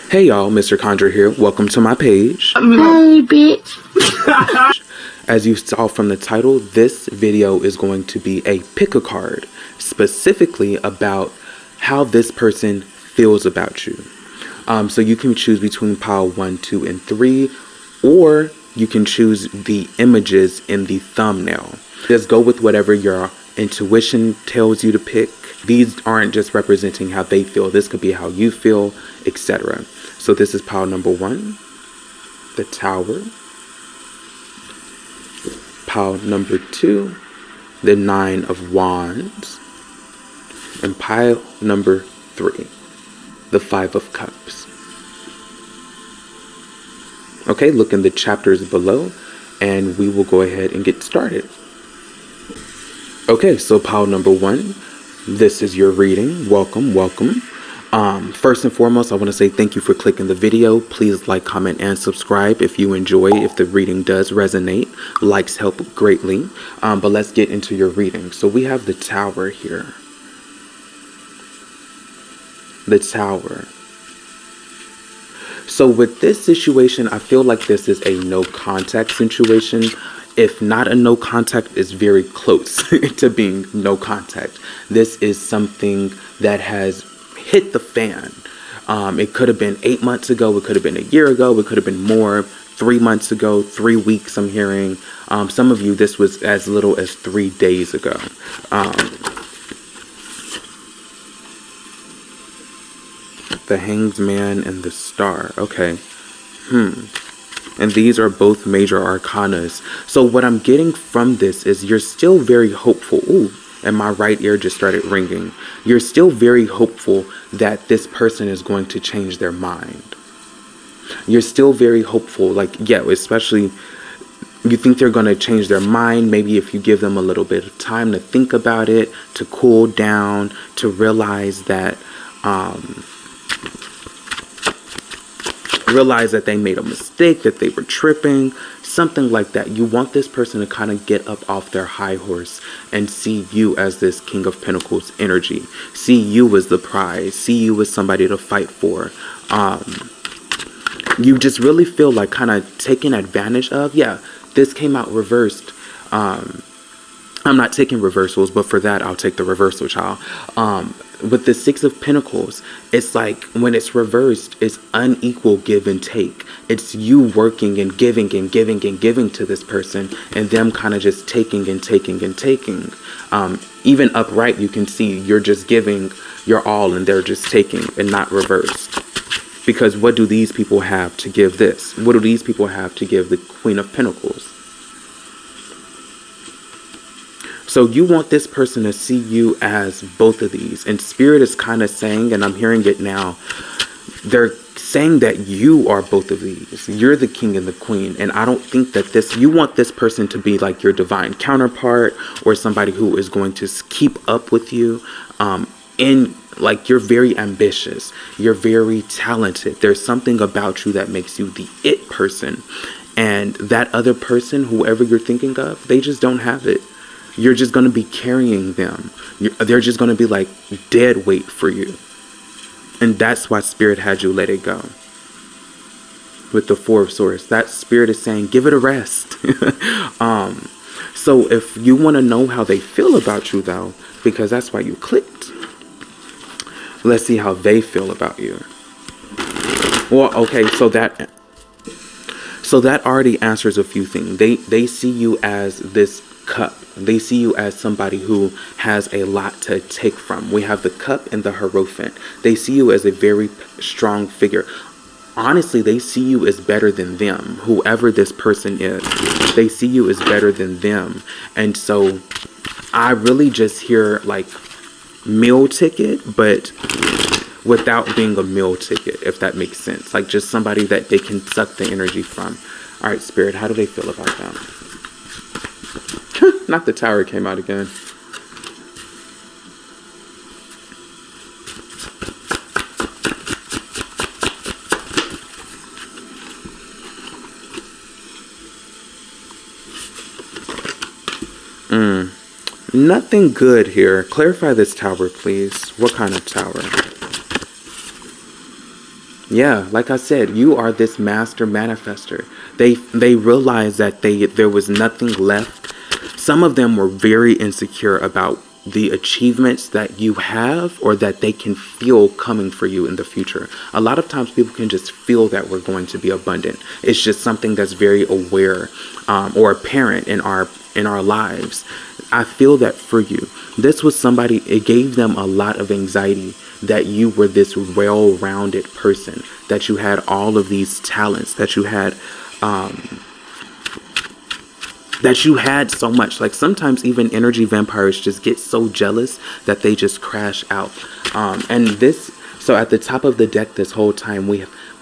Hey y'all, Mr. Conjure here. Welcome to my page. Hey, bitch. As you saw from the title, this video is going to be a pick a card, specifically about how this person feels about you. So you can choose between pile 1, 2, and 3, or you can choose the images in the thumbnail. Just go with whatever your intuition tells you to pick. These aren't just representing how they feel. This could be how you feel, etc. So this is pile number 1, the Tower. Pile number 2, the 9 of Wands. And pile number 3, the 5 of Cups. Okay, look in the chapters below and we will go ahead and get started. Okay, so pile number 1, this is your reading. Welcome, welcome. First and foremost, I want to say thank you for clicking the video. Please like, comment, and subscribe if you enjoy, if the reading does resonate. Likes help greatly. But let's get into your reading. So we have the Tower here. The Tower. So with this situation, I feel like this is a no contact situation. If not a no contact, it's very close to being no contact. This is something that has hit the fan. It could have been 8 months ago. It could have been a year ago. It could have been more. 3 months ago, 3 weeks, I'm hearing. Some of you, this was as little as 3 days ago. The Hanged Man and the Star. Okay. And these are both major arcanas. So what I'm getting from this is you're still very hopeful. Ooh, and my right ear just started ringing. You're still very hopeful that this person is going to change their mind. You're still very hopeful. Like, yeah, especially you think they're going to change their mind. Maybe if you give them a little bit of time to think about it, to cool down, to realize that they made a mistake, that they were tripping, something like that. You want this person to kind of get up off their high horse and see you as this King of Pentacles energy. See you as the prize. See you as somebody to fight for. You just really feel like kind of taken advantage of. Yeah, this came out reversed. I'm not taking reversals, but for that, I'll take the reversal, child. With the 6 of Pentacles, it's like when it's reversed, it's unequal give and take. It's you working and giving and giving and giving to this person, and them kind of just taking and taking and taking. Even upright, you can see you're just giving your all and they're just taking, and not reversed. Because what do these people have to give this? What do these people have to give the Queen of Pentacles? So you want this person to see you as both of these. And Spirit is kind of saying, and I'm hearing it now, they're saying that you are both of these. You're the king and the queen. And I don't think that you want this person to be like your divine counterpart or somebody who is going to keep up with you. Like, you're very ambitious. You're very talented. There's something about you that makes you the it person. And that other person, whoever you're thinking of, they just don't have it. You're just going to be carrying them. They're just going to be like dead weight for you. And that's why Spirit had you let it go. With the 4 of Swords. That Spirit is saying, give it a rest. So if you want to know how they feel about you, though, because that's why you clicked. Let's see how they feel about you. Well, okay, so that already answers a few things. They see you as this Cup. They see you as somebody who has a lot to take from. We have the Cup and the Hierophant. They see you as a very strong figure. Honestly, they see you as better than them. Whoever this person is, they see you as better than them. And so I really just hear like meal ticket, but without being a meal ticket, if that makes sense. Like just somebody that they can suck the energy from. All right, Spirit, how do they feel about that? Not the Tower came out again. Nothing good here. Clarify this Tower, please. What kind of tower? Yeah, like I said, you are this master manifester. They realized that there was nothing left. Some of them were very insecure about the achievements that you have or that they can feel coming for you in the future. A lot of times people can just feel that we're going to be abundant. It's just something that's very aware or apparent in our lives. I feel that for you. This was somebody, it gave them a lot of anxiety that you were this well-rounded person, that you had all of these talents, that you had so much. Like sometimes even energy vampires just get so jealous that they just crash out. So at the top of the deck this whole time we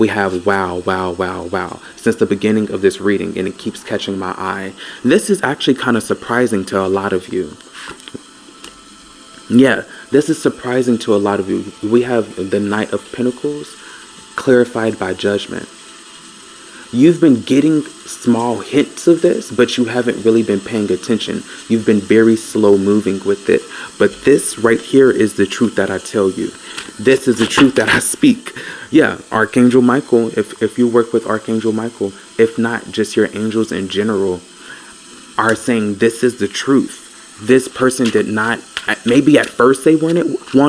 have wow, wow, wow, wow since the beginning of this reading, and it keeps catching my eye. This is actually kind of surprising to a lot of you. Yeah, this is surprising to a lot of you. We have the Knight of Pentacles clarified by Judgment. You've been getting small hints of this, but you haven't really been paying attention. You've been very slow moving with it. But this right here is the truth that I tell you. This is the truth that I speak. Yeah, Archangel Michael, if you work with Archangel Michael, if not just your angels in general, are saying this is the truth. This person did not, maybe at first they want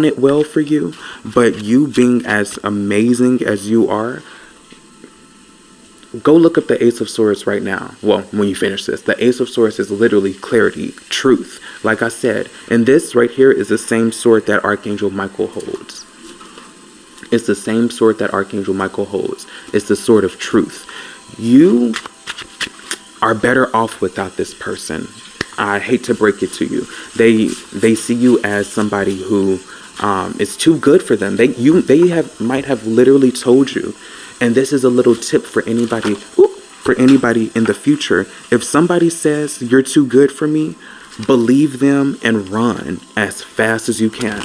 it well for you, but you being as amazing as you are, go look up the Ace of Swords right now. Well, when you finish this, the Ace of Swords is literally clarity, truth. Like I said, and this right here is the same sword that Archangel Michael holds. It's the same sword that Archangel Michael holds. It's the sword of truth. You are better off without this person. I hate to break it to you. They see you as somebody who is too good for them. They might have literally told you. And this is a little tip for anybody in the future. If somebody says you're too good for me, believe them and run as fast as you can.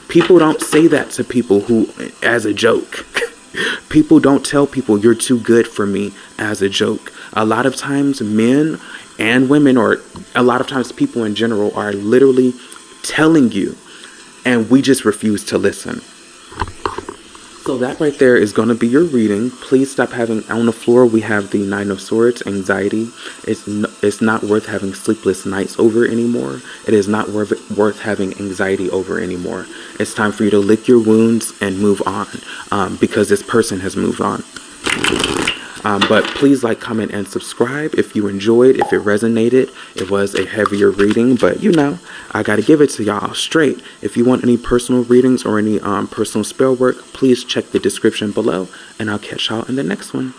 People don't say that to people who as a joke. People don't tell people you're too good for me as a joke. A lot of times men and women, or a lot of times people in general, are literally telling you, and we just refuse to listen. So that right there is going to be your reading. Please stop having, on the floor we have the Nine of Swords, anxiety. It's not worth having sleepless nights over anymore. It is not worth having anxiety over anymore. It's time for you to lick your wounds and move on, because this person has moved on. But please like, comment, and subscribe if you enjoyed, if it resonated. It was a heavier reading, but you know, I got to give it to y'all straight. If you want any personal readings or any personal spell work, please check the description below, and I'll catch y'all in the next one.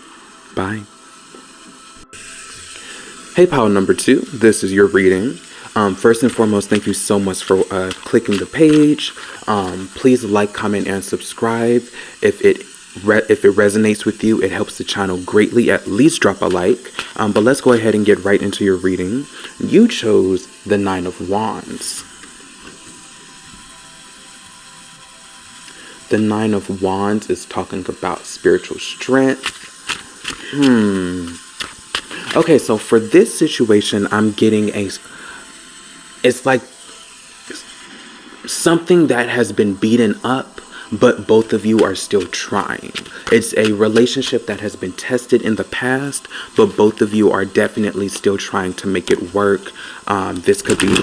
Bye. Hey, pile number 2, this is your reading. First and foremost, thank you so much for clicking the page. Please like, comment, and subscribe. If it resonates with you, it helps the channel greatly. At least drop a like. But let's go ahead and get right into your reading. You chose the Nine of Wands. The Nine of Wands is talking about spiritual strength. Okay, so for this situation, I'm getting it's like something that has been beaten up, but both of you are still trying. It's a relationship that has been tested in the past, but both of you are definitely still trying to make it work. This could be,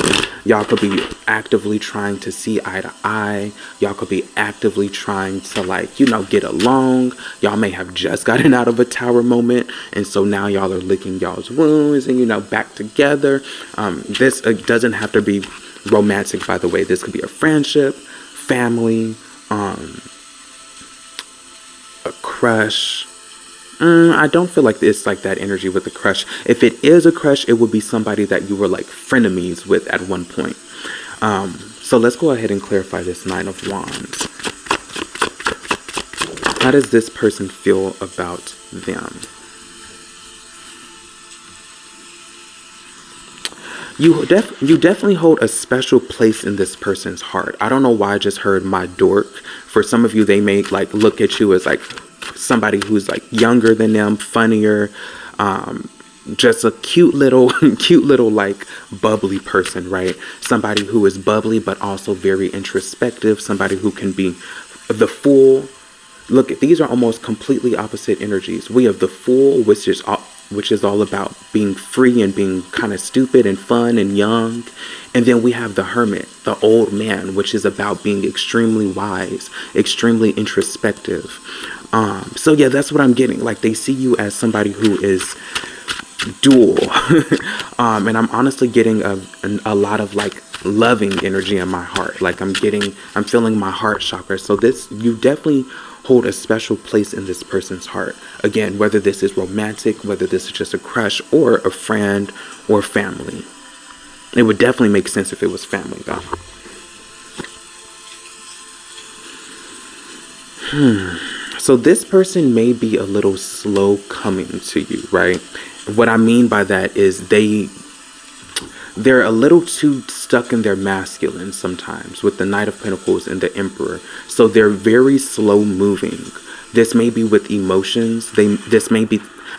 y'all could be actively trying to see eye to eye. Y'all could be actively trying to, like, you know, get along. Y'all may have just gotten out of a tower moment, and so now y'all are licking y'all's wounds and, you know, back together. This doesn't have to be romantic, by the way. This could be a friendship, family, a crush. I don't feel like it's like that energy with the crush. If it is a crush, it would be somebody that you were like frenemies with at one point. So let's go ahead and clarify this Nine of Wands. How does this person feel about them? You definitely hold a special place in this person's heart. I don't know why I just heard my dork. For some of you, they may like look at you as like somebody who's like younger than them, funnier, just a cute little like bubbly person, right? Somebody who is bubbly but also very introspective. Somebody who can be the fool. Look, these are almost completely opposite energies. We have the Fool, which is all about being free and being kind of stupid and fun and young. And then we have the Hermit, the old man, which is about being extremely wise, extremely introspective. So yeah, that's what I'm getting. Like, they see you as somebody who is dual. And I'm honestly getting a lot of like loving energy in my heart. Like, I'm feeling my heart chakra. So you definitely hold a special place in this person's heart. Again, whether this is romantic, whether this is just a crush or a friend or family. It would definitely make sense if it was family, though. So this person may be a little slow coming to you, right? What I mean by that is they're a little too stuck in their masculine sometimes, with the Knight of Pentacles and the Emperor. So they're very slow moving. This may be with emotions.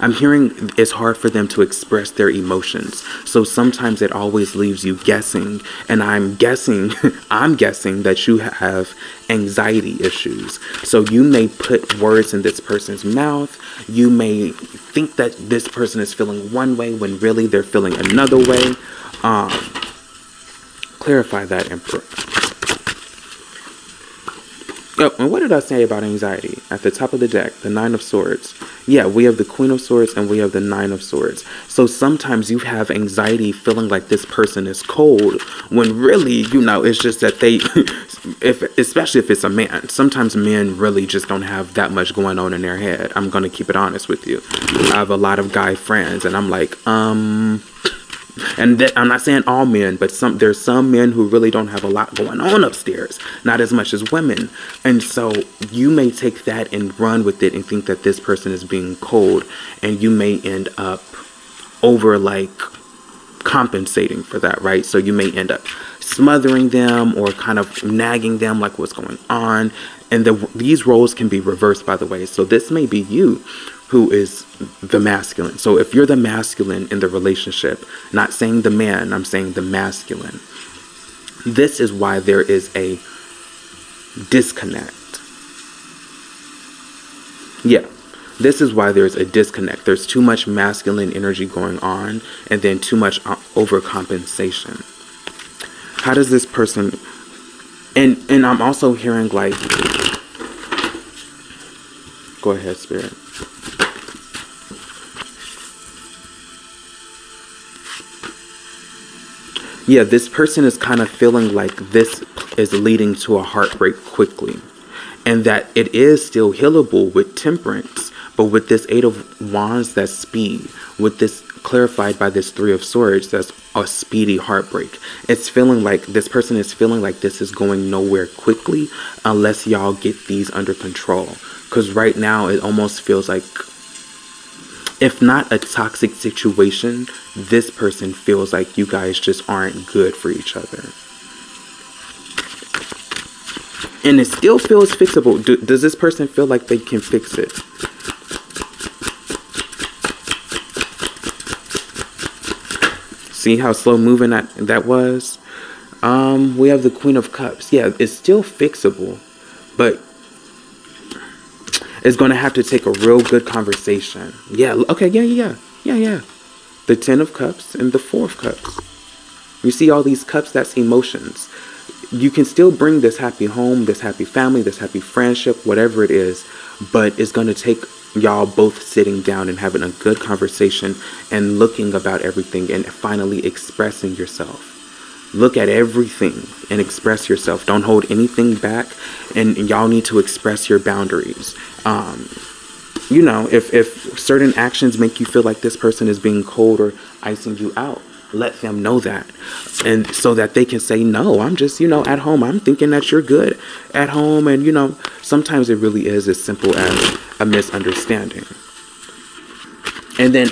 I'm hearing it's hard for them to express their emotions. So sometimes it always leaves you guessing. And I'm guessing that you have anxiety issues. So you may put words in this person's mouth. You may think that this person is feeling one way when really they're feeling another way. Clarify that, Emperor. Oh, and what did I say about anxiety? At the top of the deck, the Nine of Swords. Yeah, we have the Queen of Swords and we have the Nine of Swords. So sometimes you have anxiety feeling like this person is cold when really, it's just that especially if it's a man. Sometimes men really just don't have that much going on in their head. I'm going to keep it honest with you. I have a lot of guy friends and I'm like, and I'm not saying all men, but there's some men who really don't have a lot going on upstairs, not as much as women. And so you may take that and run with it and think that this person is being cold, and you may end up over compensating for that, right? So you may end up smothering them or kind of nagging them like what's going on. And these roles can be reversed, by the way. So this may be you who is the masculine. So if you're the masculine in the relationship, not saying the man, I'm saying the masculine, this is why there is a disconnect. Yeah, this is why there's a disconnect. There's too much masculine energy going on and then too much overcompensation. How does this person... And I'm also hearing like... Go ahead, Spirit. Yeah, this person is kind of feeling like this is leading to a heartbreak quickly. And that it is still healable with temperance. But with this Eight of Wands, that's speed. With this clarified by this Three of Swords, that's a speedy heartbreak. It's feeling like this person is feeling like this is going nowhere quickly unless y'all get these under control. Because right now it almost feels like, if not a toxic situation, this person feels like you guys just aren't good for each other. And it still feels fixable. Does this person feel like they can fix it? See how slow moving that was? We have the Queen of Cups. Yeah, it's still fixable, but it's going to have to take a real good conversation. Yeah, okay, yeah. The Ten of Cups and the Four of Cups. You see all these cups, that's emotions. You can still bring this happy home, this happy family, this happy friendship, whatever it is, but it's going to take y'all both sitting down and having a good conversation and looking about everything and finally expressing yourself. Look at everything and express yourself. Don't hold anything back, and y'all need to express your boundaries. If certain actions make you feel like this person is being cold or icing you out, let them know that. And so that they can say, no, I'm just, at home. I'm thinking that you're good at home. And, sometimes it really is as simple as a misunderstanding. And then,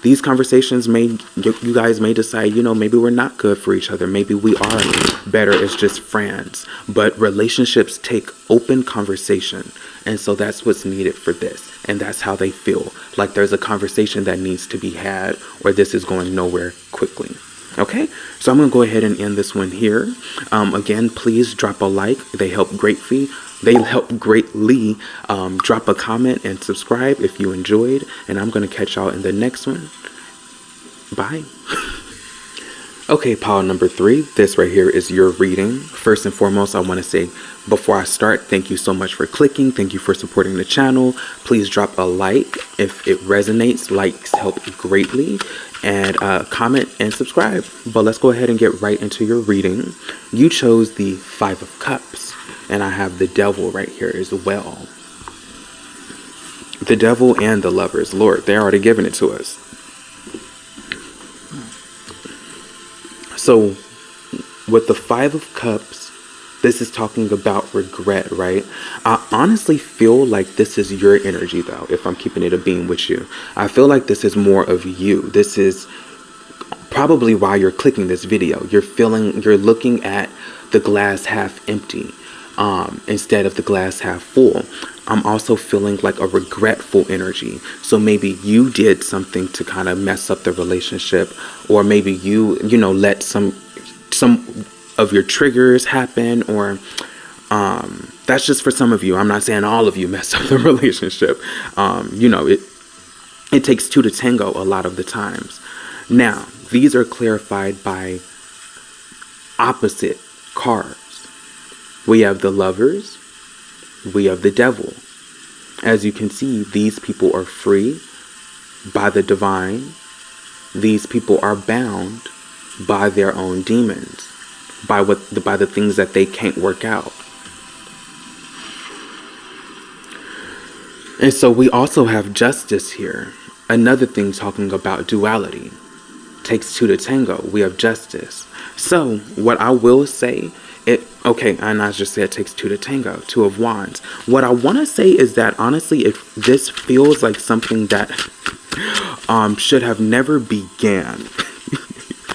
these conversations you guys may decide, maybe we're not good for each other. Maybe we are better as just friends. But relationships take open conversation. And so that's what's needed for this. And that's how they feel. Like there's a conversation that needs to be had, or this is going nowhere quickly. Okay, so I'm going to go ahead and end this one here. Again, please drop a like. They help greatly. They help greatly. Drop a comment and subscribe if you enjoyed. And I'm going to catch y'all in the next one. Bye. Okay, pile number 3. This right here is your reading. First and foremost, I want to say before I start, thank you so much for clicking. Thank you for supporting the channel. Please drop a like if it resonates. Likes help greatly. And comment and subscribe. But let's go ahead and get right into your reading. You chose the 5 of Cups. And I have the Devil right here as well. The Devil and the Lovers. Lord, they're already giving it to us. So, with the 5 of Cups, this is talking about regret, right? I honestly feel like this is your energy, though, if I'm keeping it a being with you. I feel like this is more of you. This is probably why you're clicking this video. You're looking at the glass half empty instead of the glass half full. I'm also feeling like a regretful energy. So maybe you did something to kind of mess up the relationship, or maybe you let some of your triggers happen, or that's just for some of you. I'm not saying all of you messed up the relationship. It takes 2 to tango a lot of the times. Now, these are clarified by opposite cards. We have the Lovers. We have the Devil. As you can see, these people are free by the divine. These people are bound by their own demons, by the things that they can't work out. And so we also have Justice here. Another thing talking about duality. Takes 2 to tango. We have Justice. So what I will say, and I just said it takes 2 to tango, 2 of Wands. What I want to say is that honestly, this feels like something that should have never began.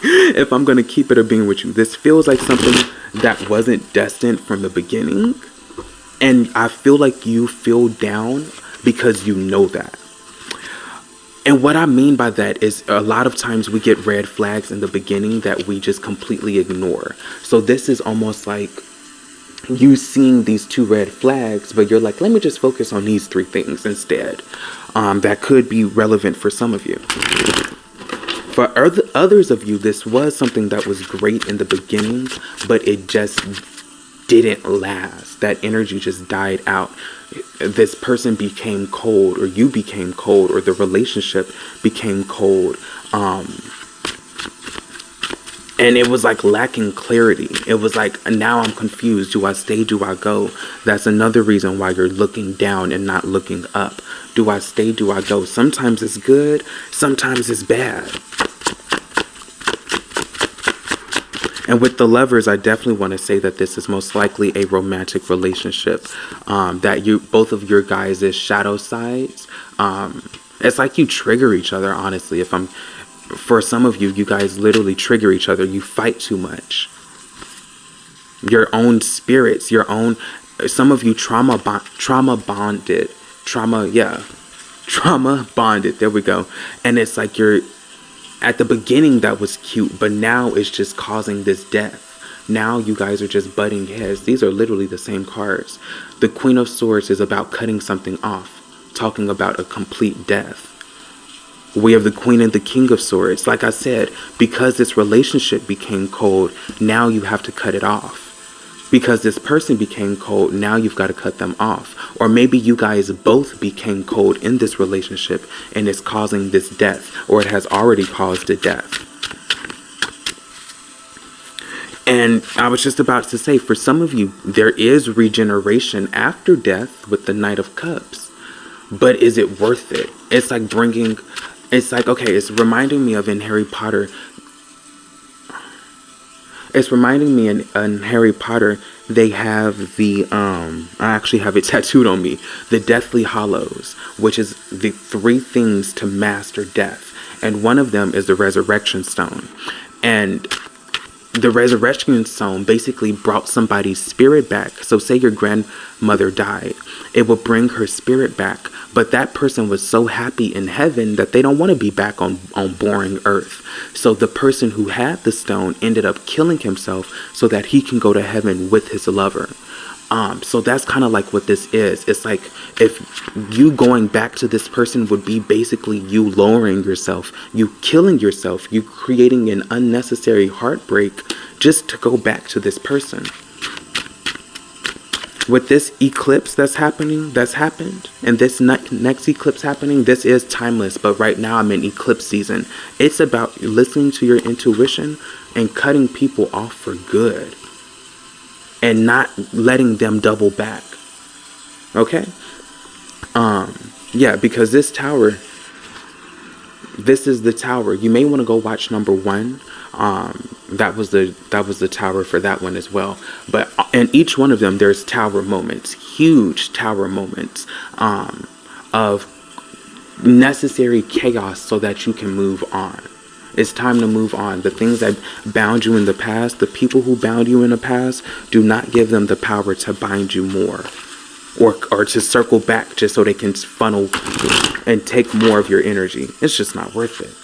If I'm going to keep it a being with you, this feels like something that wasn't destined from the beginning. And I feel like you feel down because you know that. And what I mean by that is a lot of times we get red flags in the beginning that we just completely ignore. So this is almost like you seeing these 2 red flags, but you're like, let me just focus on these 3 things instead. That could be relevant for some of you. For others of you, this was something that was great in the beginning, but it just didn't last. That energy just died out. This person became cold, or you became cold, or the relationship became cold. And it was like lacking clarity. It was like, now I'm confused. Do I stay? Do I go? That's another reason why you're looking down and not looking up. Do I stay? Do I go? Sometimes it's good. Sometimes it's bad. And with the Lovers, I definitely want to say that this is most likely a romantic relationship. That both of your guys' shadow sides. It's like you trigger each other, honestly. For some of you, you guys literally trigger each other. You fight too much. Your own spirits, some of you trauma bonded. Trauma bonded. There we go. And it's like at the beginning that was cute, but now it's just causing this death. Now you guys are just butting heads. These are literally the same cards. The Queen of Swords is about cutting something off, talking about a complete death. We have the Queen and the King of Swords. Like I said, because this relationship became cold, now you have to cut it off. Because this person became cold, now you've got to cut them off. Or maybe you guys both became cold in this relationship and it's causing this death, or it has already caused a death. And I was just about to say, for some of you, there is regeneration after death with the Knight of Cups. But is it worth it? It's like it's reminding me of in Harry Potter. It's reminding me in Harry Potter, they have I actually have it tattooed on me, the Deathly Hallows, which is the 3 things to master death. And one of them is the Resurrection Stone. And the Resurrection Stone basically brought somebody's spirit back. So say your grandmother died, it will bring her spirit back. But that person was so happy in heaven that they don't want to be back on boring earth. So the person who had the stone ended up killing himself so that he can go to heaven with his lover. So that's kind of like what this is. It's like if you going back to this person would be basically you lowering yourself, you killing yourself, you creating an unnecessary heartbreak just to go back to this person. With this eclipse that's happened, and this next eclipse happening, this is timeless, but right now I'm in eclipse season. It's about listening to your intuition and cutting people off for good and not letting them double back. Okay? Yeah, because this tower, this is the tower. You may want to go watch number 1. That was the tower for that one as well. But in each one of them, there's tower moments, huge tower moments of necessary chaos so that you can move on. It's time to move on. The things that bound you in the past, the people who bound you in the past, do not give them the power to bind you more, or to circle back just so they can funnel and take more of your energy. It's just not worth it.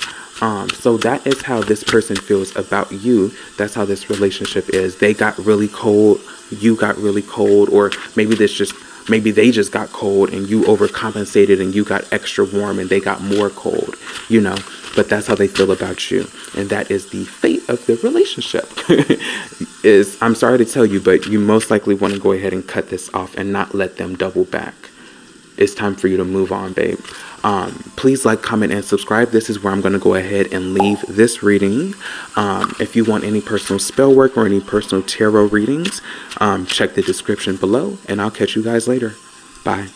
So that is how this person feels about you. That's how this relationship is. They got really cold, you got really cold, or maybe they just got cold and you overcompensated and you got extra warm and they got more cold, you know. But that's how they feel about you. And that is the fate of the relationship. I'm sorry to tell you, but you most likely want to go ahead and cut this off and not let them double back. It's time for you to move on, babe. Please like, comment, and subscribe. This is where I'm going to go ahead and leave this reading. If you want any personal spell work or any personal tarot readings, check the description below, and I'll catch you guys later. Bye.